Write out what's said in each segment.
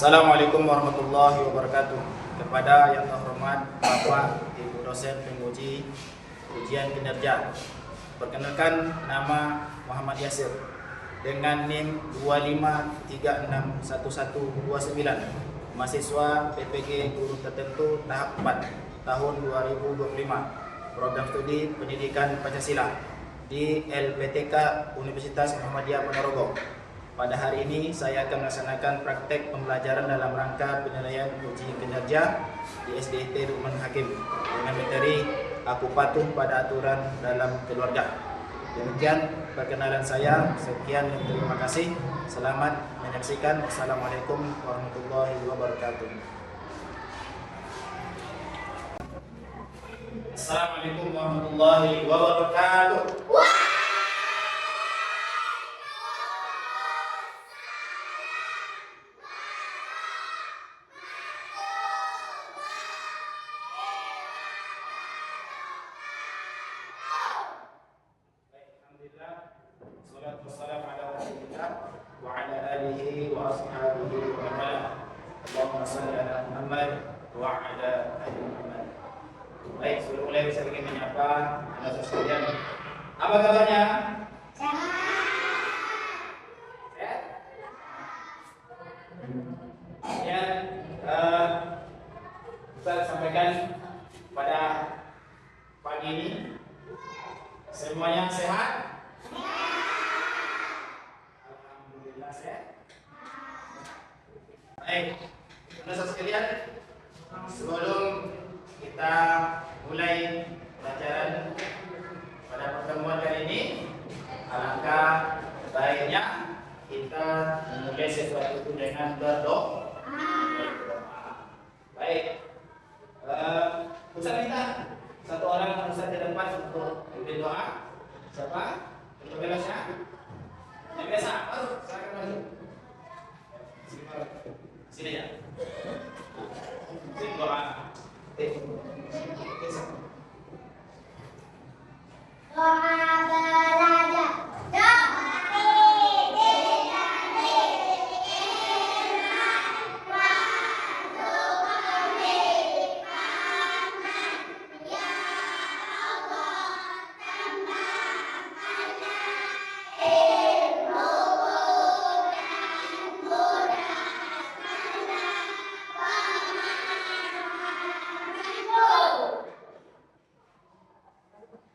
Assalamualaikum warahmatullahi wabarakatuh. Kepada yang terhormat Bapak Ibu dosen penguji ujian kinerja, perkenalkan nama Muhammad Yasir dengan NIM 25361129, mahasiswa PPG Guru Tertentu tahap 4 tahun 2025, program studi Pendidikan Pancasila di LPTK Universitas Muhammadiyah Ponorogo. Pada hari ini saya akan melaksanakan praktek pembelajaran dalam rangka penilaian uji kinerja di SDIT Lukman Hakim dengan materi Aku patuh pada aturan dalam keluarga. Demikian perkenalan saya. Sekian dan terima kasih. Selamat menyaksikan. Assalamualaikum warahmatullahi wabarakatuh. Assalamualaikum warahmatullahi wabarakatuh. Salatu wassalamu ala Rasulillah wa ala alihi wa ashabihi wa man wala. Allahumma shalli ala Muhammad wa ala ali Muhammad. Baik, sebelum mulai saya ingin menyapa Anda sekalian. Apa kabarnya? Sehat? Ya, saya sampaikan pada pagi ini semuanya sehat? Alhamdulillah sehat. Baik, teman-teman sekalian, sebelum kita mulai pelajaran pada pertemuan kali ini, alangkah baiknya kita memulai sesuatu itu dengan berdoa. Baik, Ustaz minta satu orang Ustaz di depan untuk berdoa. Siapa? Untuk bebasnya? Yang biasa, baru silakan maju. Sini ya. Sini doa. Doa belajar.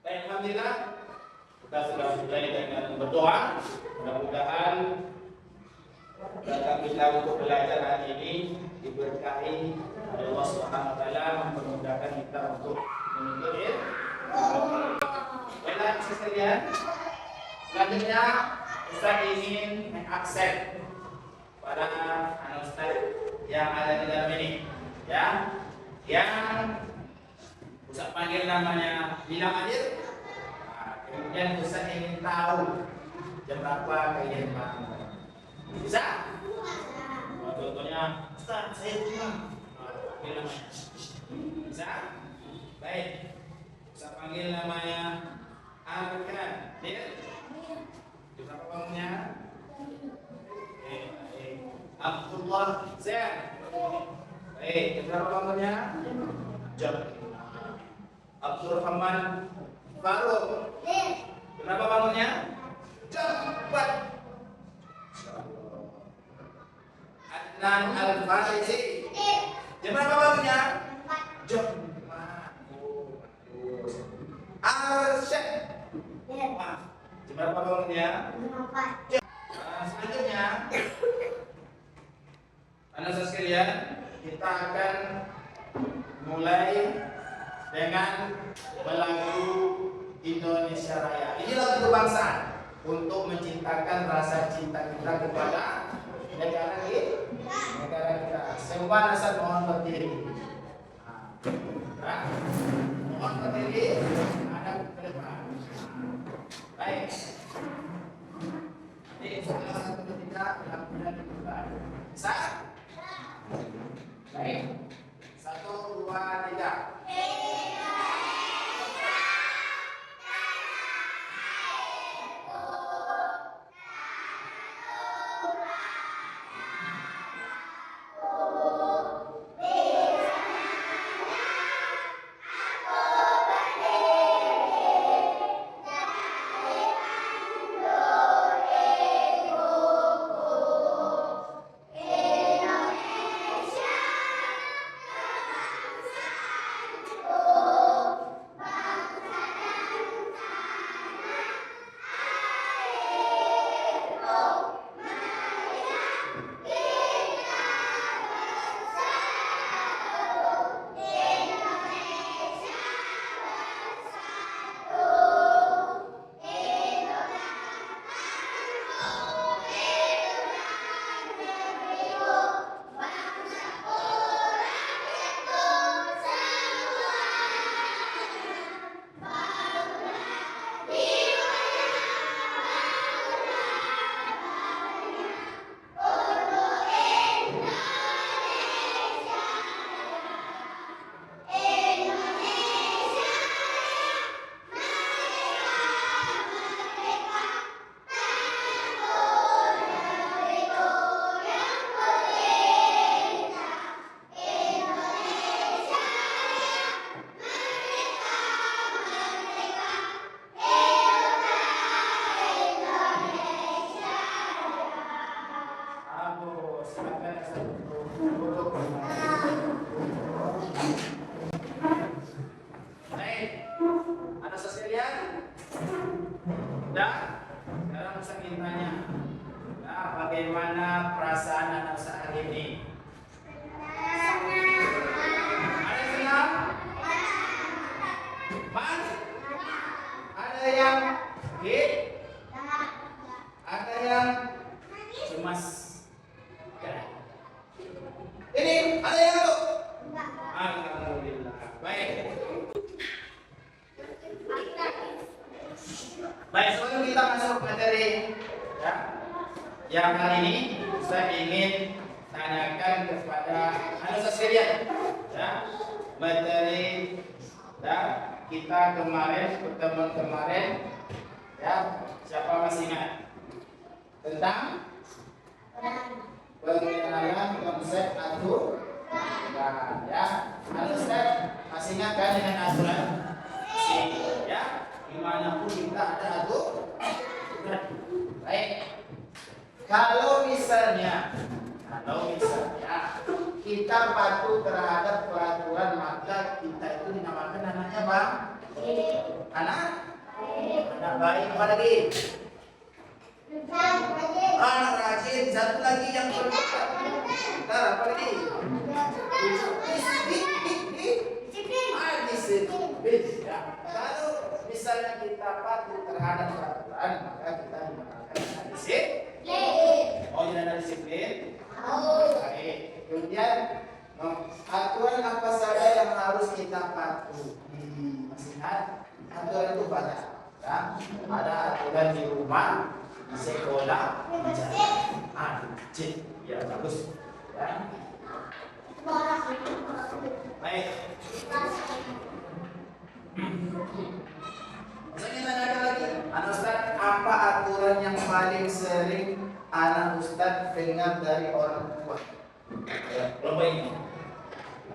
Alhamdulillah kita sudah mulai dengan berdoa. Mudah-mudahan dalam kita untuk belajar hari ini diberkahi oleh Allah Subhanahu wa taala, mempermudahkan kita untuk menuntut ilmu. Baiklah sekalian, selanjutnya Ustaz ingin mengakses pada anak Ustaz yang ada di dalam ini, ya, yang Ustaz panggil namanya Bilang Adil. Kemudian Ustaz ingin tahu jam berapa kalian bangun. Bisa? Contohnya, Ustaz saya pulang. Bilang bisa? Baik. Ustaz panggil namanya Arkan. Dia? Berapa bangunnya? Abdullah Zain. Baik. Berapa bangunnya? Jam. Abdurrahman Faruk. Berapa bangunnya? Jam 4. Adnan Al-Farisi. Jam berapa bangunnya? Jam 5. Arsyad. Jam berapa bangunnya? Selanjutnya, anak-anak sekalian, kita akan mulai dengan lagu Indonesia Raya. Ini lagu kebangsaan untuk mencintakan rasa cinta kita kepada negara kita. Semua asal mohon berdiri. Mohon berdiri. Ada ke depan. Baik. Ini salah satu tidak lakukan depan. Bisa? Baik. 1, 2, 3. Mas? Ada yang hit? Ada yang cemas? Ya. Ini ada yang tuh? Alhamdulillah. Baik. Baik, sebelum kita masuk materi ya, yang kali ini saya ingin tanyakan kepada anak sekalian ya, materi ya, kita kemarin, pertemuan kemarin ya, siapa masih ingat tentang pengenalan konsep aturan ya. Halo Ustaz, masih ingat kan dengan aturan? Ya, dimanapun kita ada aturan. Baik. Kalau misalnya kita patuh terhadap peraturan, maka kita itu dinamakan anaknya Bang? Anak baik. Apa lagi? Anak rajin. Satu lagi yang berdekat. Bentar, apa lagi? Disiplin. Ya. Kalau misalnya kita patuh terhadap peraturan, maka kita dinamakan anak disiplin. Oh, tidak ada disiplin? Baik. Kemudian aturan apa saja yang harus kita patuhi? Masih ingat? Aturan itu banyak. Ya. Ada aturan di rumah, di sekolah, di jalan. Ya, bagus. Ya. Baik. Saya tanyakan lagi, anak Ustaz, apa aturan yang paling sering anak Ustaz dengar dari orang tua? Kelompok ini.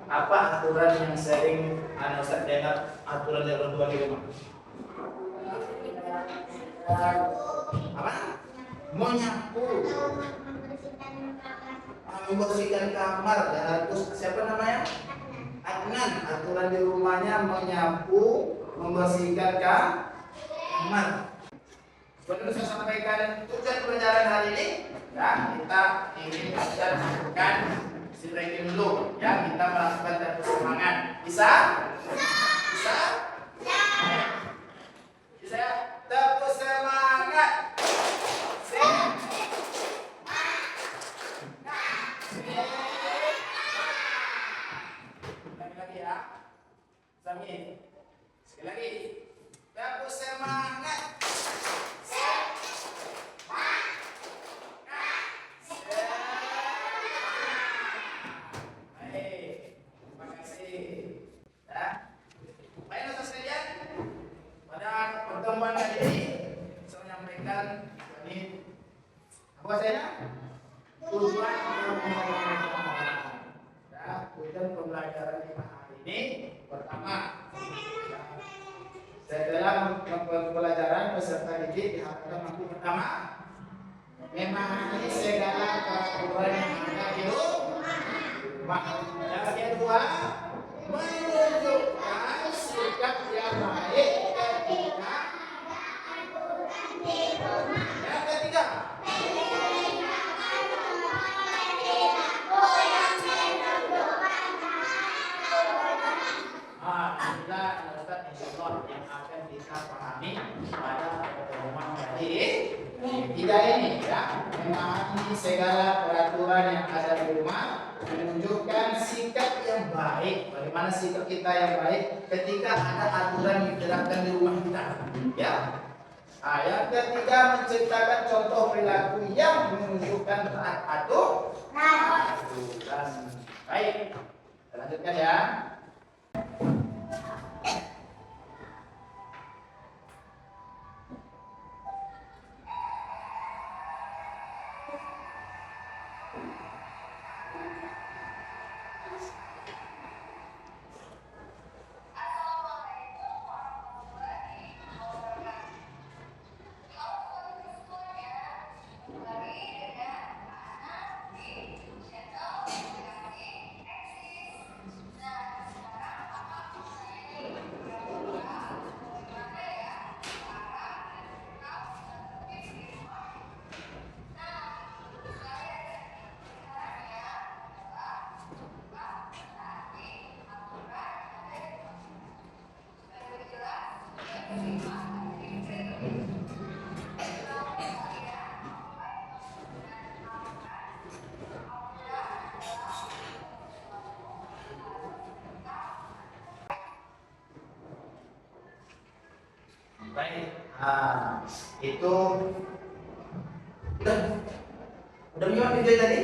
Apa aturan yang sering anak Ustaz dengar aturan dari orang tua di rumah? Apa? Menyapu. Membersihkan kamar. Dan siapa namanya? Adnan. Aturan di rumahnya menyapu, membersihkan kamar. Seperti saya sampaikan tujuan pelajaran hari ini, ya, kita ingin melakukan stretching dulu, ya, kita melakukan tepuk semangat. Bisa? Bisa? Bisa ya? Tepuk semangat. Lagi ya. Sambil. Sekali lagi. Tepuk semangat. Pertemuan kali ini saya menyampaikan ini apa saya? Tujuan pembelajaran hari ini pertama, setelah pembelajaran peserta didik diharapkan mampu pertama memahami segala peraturan yang ada di rumah. Yang kedua, menunjukkan sikap yang baik ketika yang ketiga, inilah Ustaz insyaallah yang akan kita pahami pada pertemuan kali ketiga ini ya, memahami segala peraturan yang ada di rumah, menunjukkan sikap yang baik. Bagaimana sikap kita yang baik ketika ada aturan yang diterapkan di rumah kita ya. Yang ketiga, menciptakan contoh perilaku yang menunjukkan taat aturan. Baik, kita lanjutkan ya. Baik. Itu udah punya video tadi?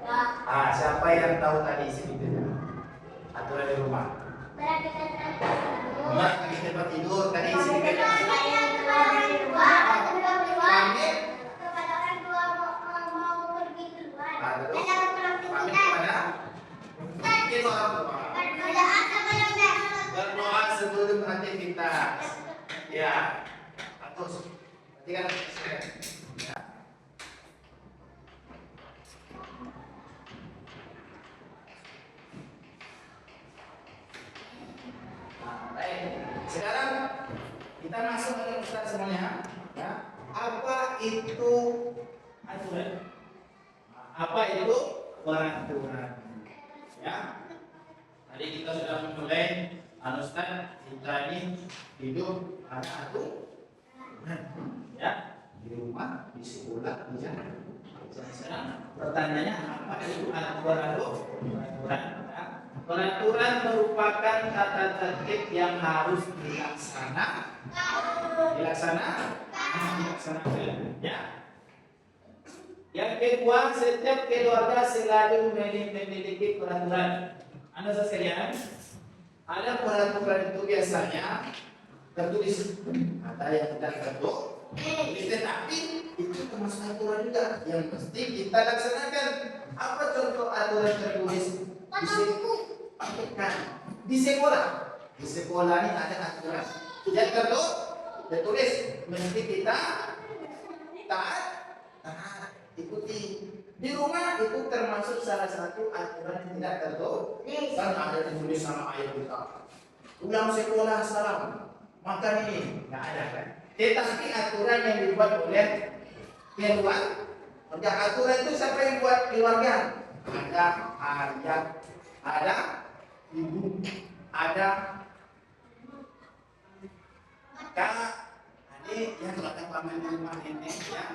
Ya. Siapa yang tahu tadi isi videonya? Aturan di rumah. Enggak, lagi tempat tidur tadi isi videonya. Berdoa sebelum aktivitas. Ya. Terus. Berarti kan ya. Baik. Sekarang kita masuk ke Ustaz semuanya. Ya. Apa itu aturan? Apa itu peraturan? Ya. Tadi kita sudah memulai Ustaz, kita ini hidup ada aturan. Ya. Di rumah, di sekolah, di jalan. Sekarang pertanyaannya apa itu aturan? Ya. Peraturan merupakan tata tertib yang harus dilaksanakan. Ya. Yang kedua, setiap keluarga selalu memiliki peraturan. Anda sekalian, ada peraturan itu biasanya tertulis, ada yang tidak tertulis, tetapi itu termasuk aturan juga yang mesti kita laksanakan. Apa contoh aturan tertulis? Di sekolah. Di sekolah ini ada aturan yang tertulis, mesti kita taat ikuti. Di rumah itu termasuk salah satu aturan yang tidak tertulis. Kan ada ditulis sama ayah kita. Pulang sekolah salam, makan ini nggak ada kan? Tetapi aturan yang dibuat oleh keluarga. Aturan itu siapa yang buat? Keluarga. Ada ayah, ada ibu, ada kakak, adik yang ada paman rumah ini ya.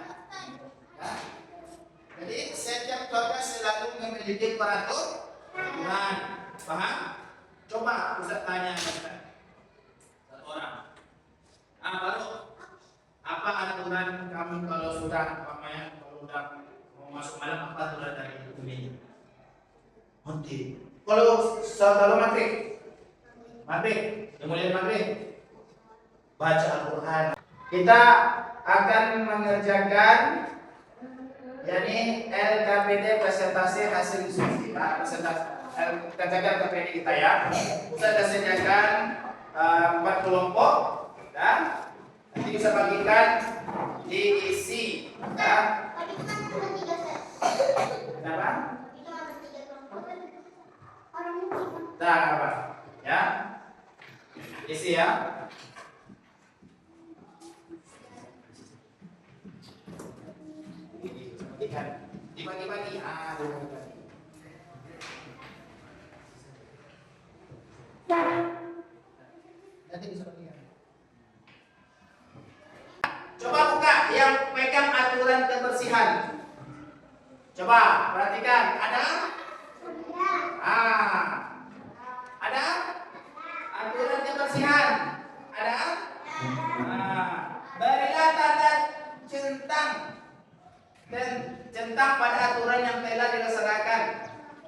Jadi setiap keluarga selalu memiliki peraturan. Paham? Coba Ustaz tanya Ustaz. Satu orang. Baru apa aturan kamu kalau sudah kalau udah mau masuk malam, apa aturan dari ini? Nanti. Kalau maghrib, mulai maghrib, baca Al-Quran. Kita akan mengerjakan yakni LKPD presentasi hasil diskusi. Kerjakan LKPD kita ya. Kita akan sediakan 4 kelompok dan nanti bisa bagikan diisi. Kenapa? Nah, apa? Ya. Isi ya. Dibagi-bagi. Nanti bisa bagikan. Coba buka yang pegang aturan kebersihan. Coba perhatikan, ada? Ada? Aturan kebersihan. Ada? Berilah tanda centang pada aturan yang telah dilaksanakan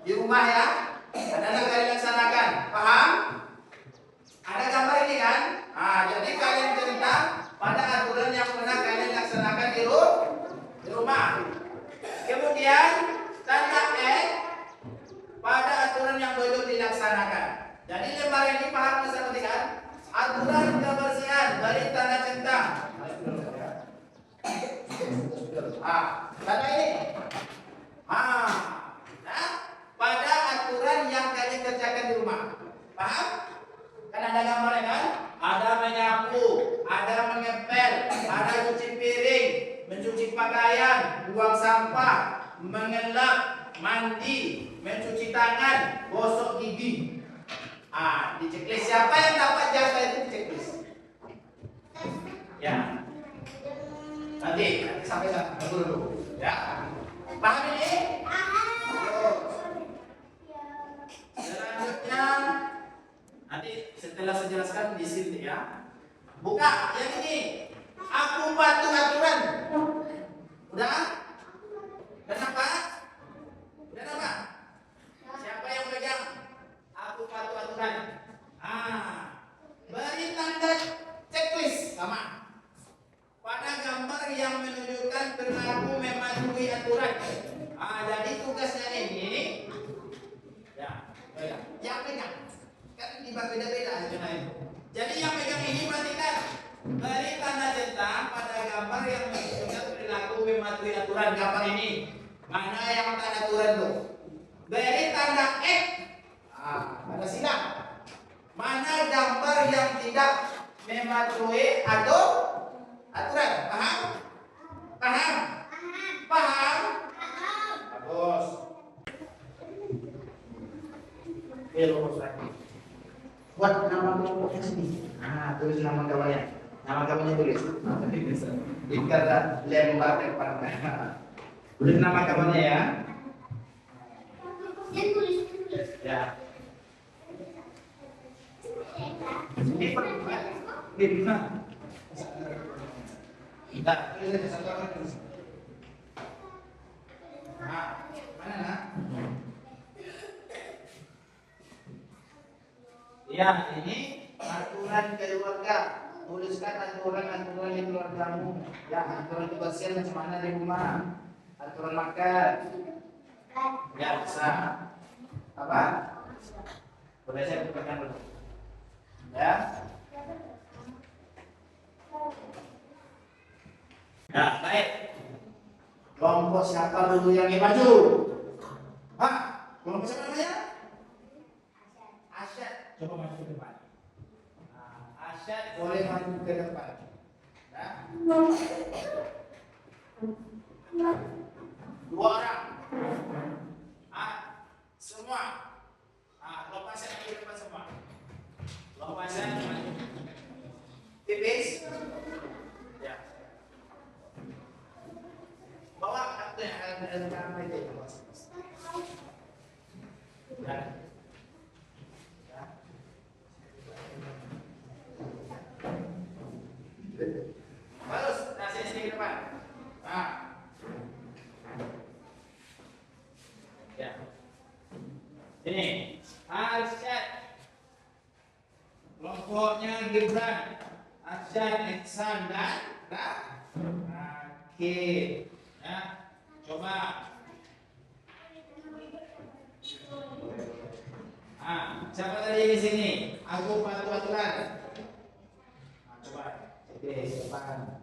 di rumah ya. Ada kalian dilaksanakan, paham? Ada gambar ini kan? Jadi kalian centang pada aturan yang pernah kalian laksanakan di rumah. Kemudian tanda X pada aturan yang belum dilaksanakan. Jadi lembar ini paham seperti kan? Aturan kebersihan, beri tanda centang. Tanda ini. Pada aturan yang kalian kerjakan di rumah. Paham? Kan ada gambarnya kan? Ada menyapu, ada mengepel, ada cuci piring, mencuci pakaian, buang sampah, mengelap, mandi, mencuci tangan, gosok gigi. Di checklist siapa yang dapat jasa itu di checklist? Ya. Nanti sampai sana dulu. Ya. Paham ini? Selanjutnya nanti setelah saya jelaskan di sini ya. Buka yang ini. Aku patuh aturan. Udah? Udah nampak? Udah nampak? Siapa yang pegang? Aku patuh aturan. Beri tanda checklist sama. Pada gambar yang menunjukkan perilaku mematuhi aturan. Jadi tugasnya ini, ya, yang pegang. Kan beda-beda hasilnya itu. Jadi yang pegang ini perhatikan. Beri tanda centang pada gambar yang menunjukkan perilaku mematuhi aturan. Gambar ini, mana yang tanda aturan tuh? Beri tanda X. Tanda silang. Mana gambar yang tidak mematuhi aturan? Paham? Paham? Paham? Bagus. Lurus lagi. Buat nama kelompoknya sini. Tulis nama kawannya. Nama kawannya tulis. Tapi bisa. Dikata lembar depan. Tulis nama kawannya ya. Ya. Ini pernah. Tidak. Mana nak? Ya, ini aturan keluarga. Tuliskan aturan-aturan di keluargamu. Ya, aturan kebersihan macam mana di rumah. Aturan makan. Ya, bisa. Apa? Boleh saya bukakan dulu. Ya. Ya, baik. Kelompok siapa dulu yang maju? Kelompok siapa namanya? Asyad. Coba maju ke depan. Asyad boleh maju ke depan. Ya. 2 orang. Semua. Kelompok Asyad maju ke depan semua. Kelompok Asyad maju. Tipis. Ya. Bawa kartu yang ada kamera itu. Ya. Bagus, sini ke depan. Ya. Ini Arsyad. Kelompoknya Gibran, Arsyad, Ihsan dan Rakib. Ya, coba. Siapa tadi di sini? Aku patuh aturan. Coba. Oke, depan.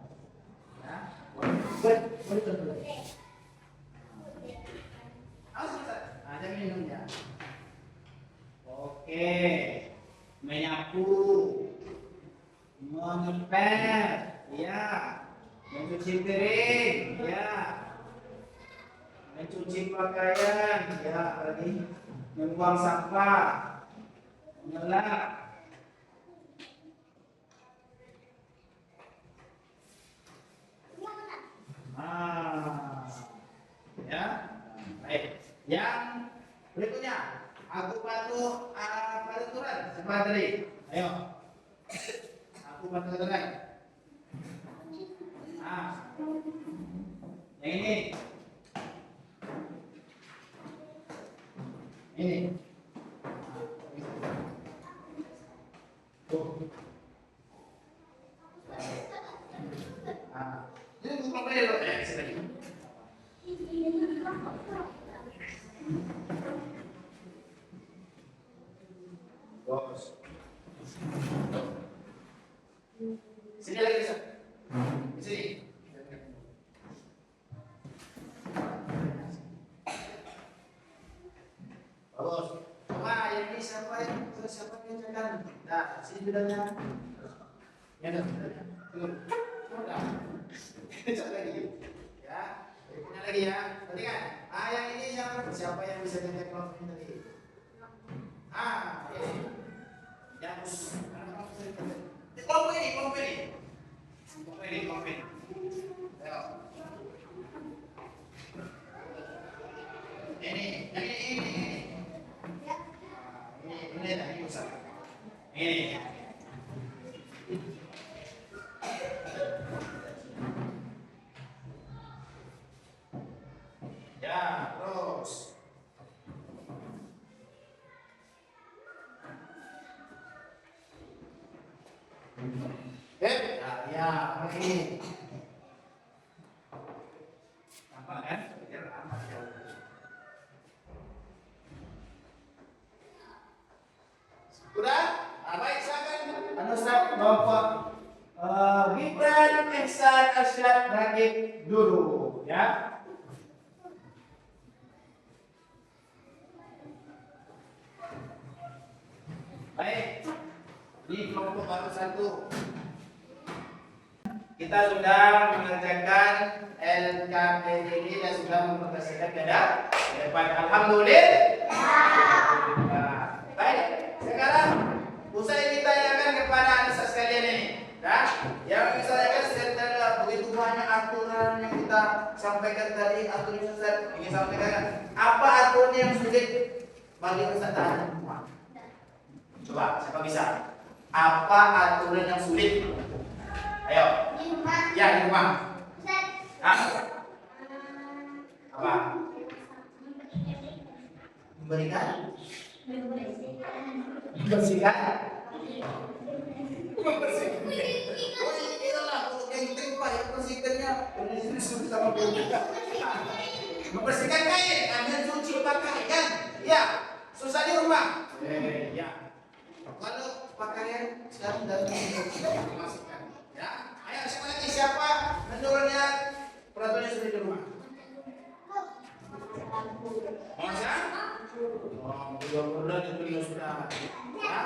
Ya. Betul. Ada minumnya. Oke. Menyapu. Mengepel. Ya. Mencuci piring. Ya. Mencuci pakaian. Ya, lagi. Membuang sampah. Mengelak. Ya, baik. Yang berikutnya, aku patuh aturan. Siapa tadi? Ayo. Aku patuh aturan. Yang ini. Ini. Ini bukan beda loh. Sini. Bos. Sini lagi bisa. Sini. Bos. Coba yang ini siapa yang jaga? Nah, sini bedanya. Ya dah. Tunggu. Udah. Satu lagi. Ya. Berikutnya lagi ya. Tadi kan? Yang ini siapa yang bisa jaga kelompok ini tadi? Ini. Yang kelompok ini. Ayo. Ini. Ini Ustaz. Ini. Ya, ini. Apa kan? Sudah? Baik, silakan. Ustaz Bapak Ridwan Ihsan Arsyad Ragib dulu, ya. Baik, di kelompok baru 1 kita sudah mengerjakan LKPD ini dan sudah mempresentasikan ke depan. Alhamdulillah. Baik, sekarang usai ditanyakan kepada anak sekalian ini, ya, yang misalnya kan setelah begitu banyak aturan yang kita sampaikan tadi, aturan Ustaz ingin sampaikan, apa aturan yang sulit bagi Ustaz tahan? Coba, siapa bisa? Apa aturan yang sulit? Ayo. Di rumah. Ya, di rumah. Hah? Apa? Memberikan? Membersihkan? Membersihkan. Oh, inilah yang tempat yang membersihkannya. Ini sudah sama membersihkan kain, ambil cuci pakaian. Ya, susah di rumah. Ya. Kalau pakaian sekarang sudah dimasukkan, ya. Ayo siapa lagi? Siapa menurutnya peraturannya sudah di rumah? Masa? Oh, mudah-mudahan itu dia sudah. Ya.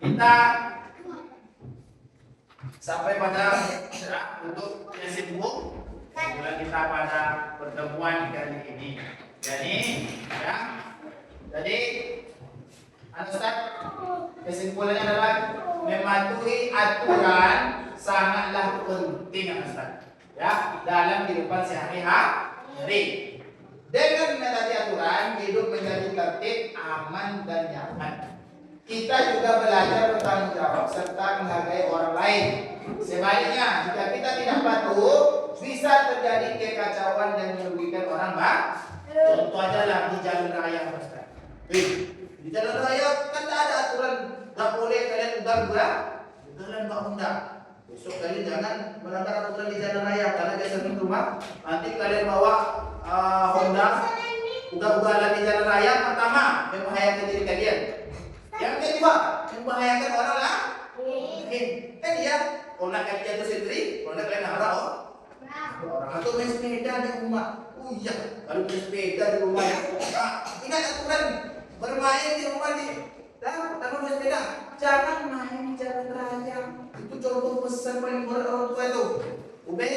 Kita sampai pada untuk kesimpulan mulai kita pada pertemuan kali ini. Jadi Ustaz, kesimpulannya adalah mematuhi aturan sangatlah penting Ustaz, ya, dalam kehidupan sehari-hari. Dengan menaati aturan, hidup menjadi tertib, aman dan nyaman. Kita juga belajar bertanggung jawab serta menghargai orang lain. Sebaliknya, jika kita tidak patuh, bisa terjadi kekacauan dan merugikan orang banyak. Contoh aja lah di jalan raya, Ustaz. Di jalan raya kan tak ada aturan, tak boleh kalian undang-undang, kalian tak undang. Besok kalian jangan melanggar aturan di jalan raya. Kalau biasa di rumah, nanti kalian bawa Honda, ugal-ugalan di jalan raya. Pertama, membahayakan diri kalian. Yang kedua, membahayakan orang lain. Kan ya, kalau nak kalian jatuh sendiri, kalau nak kalian harap orang atau main sepeda di rumah. Oh iya, kalau main sepeda di rumah ya. Ingat aturan bermain di rumah nih. Dan main sepeda, jangan main di jalan raya. Itu contoh pesan paling berat orang tua itu. Ube,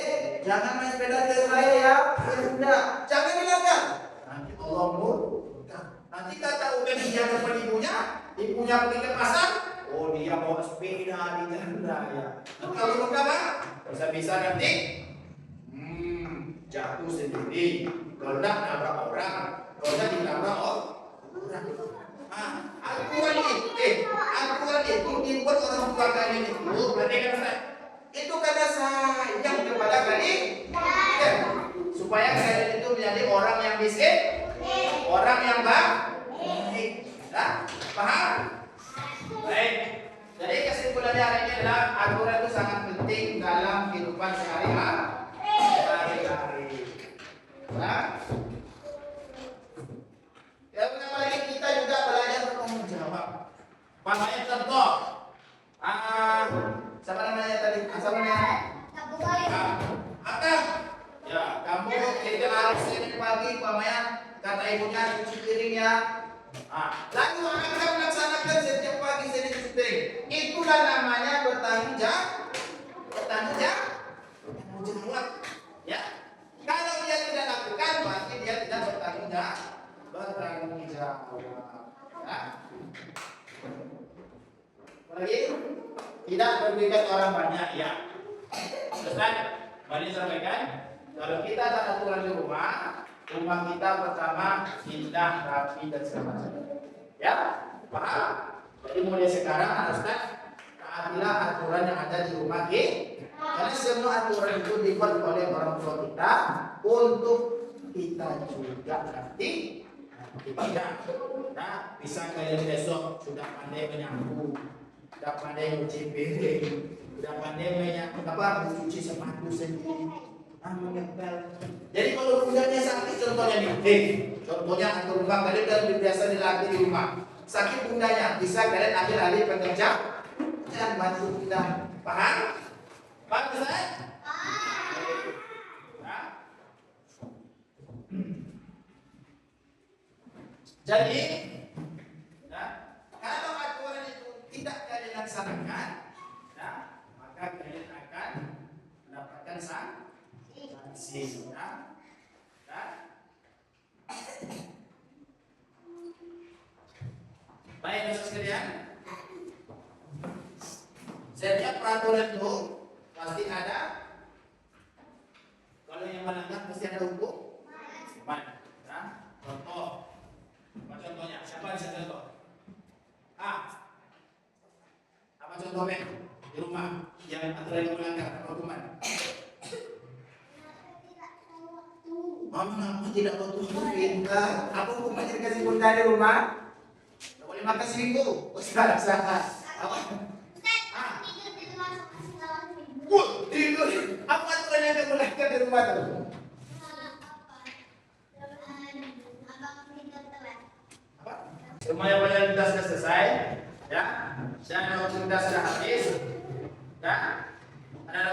jangan main sepeda di jalan raya ya. Ya sudah, jangan dilanggar. Nanti Allah murka. Nanti kata Ube dijaga ibunya, ibunya pergi ke pasar. Oh dia bawa sepeda di jalan raya. Kalau murka Pak, bisa-bisa nanti jatuh sendiri. Kalau tidak nabrak orang, kalau tidak ditabrak orang. Aturan itu dibuat orang tua kalian itu, berarti kan Ustaz? Itu karena sayang kepada kalian, supaya kalian itu menjadi orang yang miskin, orang yang baik. Nah, paham? Baik. Jadi kesimpulannya hari ini adalah aturan itu sangat penting dalam kehidupan sehari-hari. Nah, yang pertama lagi kita juga belajar bertanggung jawab. Pamannya contoh. Siapa namanya tadi? Siapa namanya? Akang. Ya, kamu kita harus Senin pagi pamannya kata ibunya cuci piringnya. Lalu akang melaksanakan setiap pagi Senin cuci piring. Itulah namanya bertanggung jawab. Ya. Kalau dia tidak lakukan, berarti dia tidak bertanggung jawab. Ya. Lagi tidak merugikan orang banyak, ya. Ustaz, mari sampaikan, kalau kita tak aturan di rumah kita pertama indah, rapi dan segala macam. Ya, paham? Jadi mulai sekarang Ustaz, taatilah aturan yang ada di rumah kita. Karena semua aturan itu dibuat oleh orang tua kita untuk kita juga nanti Tidak. Nah, bisa kalian besok sudah pandai menyapu, sudah pandai mencuci piring, sudah pandai mencuci sepatu sendiri, mengepel. Jadi kalau bundanya sakit, contohnya nih, contohnya atau rumah kalian sudah biasa dilatih di rumah, sakit bundanya, bisa kalian ambil alih pekerja, jangan bantu kita, paham? Paham saya? Jadi, kalau aturan itu tidak kalian laksanakan, maka kalian akan mendapatkan sanksi. Baik, saudara sekalian. Setiap peraturan itu pasti ada. Kalau yang melanggar pasti ada hukum. Contoh. Contohnya, siapa bisa contoh? Apa contohnya di rumah yang aturan yang melanggar hukuman? Mama tidak waktu pintar. Apa hukumannya dikasih bunda di rumah? Tidak boleh makan seminggu. Salah. Apa? Tidur. Apa aturan yang melanggar di rumah tuh? Semua yang pelajaran kita sudah selesai, ya. Dan waktu kita sudah habis, ya. Ada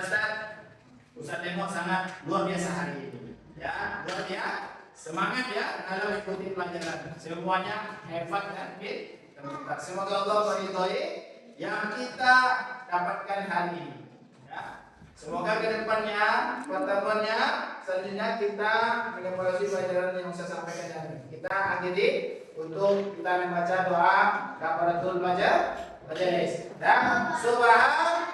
Ustaz tengok sangat luar biasa hari ini, ya. Luar biasa, semangat ya dalam mengikuti pelajaran. Semuanya hebat dan pintar. Semoga Allah meridhoi yang kita dapatkan hari ini, ya. Semoga kedepannya pertemuannya selanjutnya kita mengevaluasi pelajaran yang saya sampaikan hari ini. Kita akhiri untuk kita membaca doa kafaratul majelis dan subhan